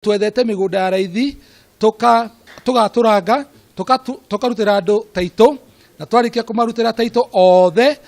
twethete migunda ya raithi tugaturanga tukarutira andu taito na twarikia kumarutira taito othe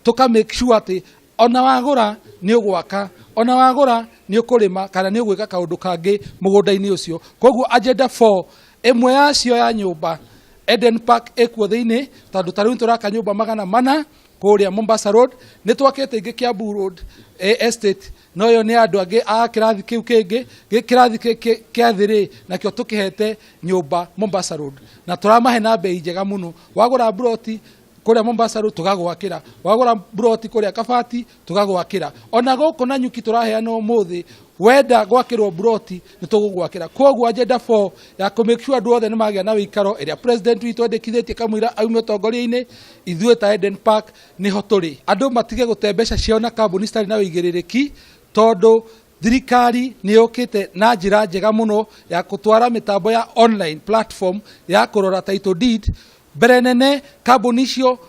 tuka make sure ati ona wagura ni ugwaka ona wagura ni ukurima kana ni ugwika kaundu kangi mugunda-ini ucio. Koguo agenda 4 imwe yacio ya nyumba Eden Park ekuo thiini tondu tariu turaka nyumba 400 kuria Mombasa Road, ni twakete ingi Kiambu Road estate no yo ni andu angi a kirathi kiu kingi kirathi kia thiri nakio tukihete nyumba Mombasa Road na turamahe na bei njega muno. Wagura broti kuria Mombasa Road tugagwakira, wagura broti kuria Kabati tugagwakira, ona guku na nyuki turaheana umuthi wenda gwakirwo broti ni tugugwakira. Koguo agenda 4 ya ku make sure andu othe ni magia na wikaro iria president witu endekithitie kamwira aume utongoria-ini ithuĩ ta Eden Park ni ho turi. Andu matige gute mbeca ciao na kambuni citari na uigĩrĩrĩki tondu thirikari ni yukite na njira njega muno ya gutwara mitambo ya online platform ya kurora title deed. Mbere nene kambuni icio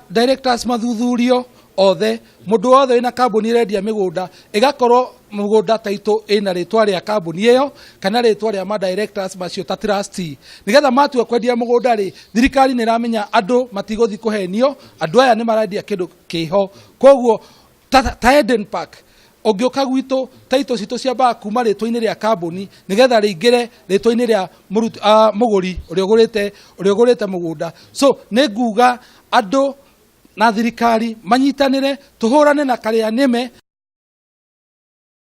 directors mathuthurio othe, mundu othe wina kambuni irendia migunda igakorwo mugunda taito ina ritwa ria kambuni iyo kana ritwa ria ma directors macio ta trustee, nigetha matua kwendia mugunda ri thirikari ni ramenya andu matiguthi kuhenio, andu aya ni marendia kindu kiho. Koguo ta Eden Park ungioka gwitu taito citu ciambaga kuma ritwa-ini ria kambuni nigetha riingire ritwa-ini ria muguri uria ugurite mugunda. So ni nguga andu na thirikari manyitanire tuhurane na karia nime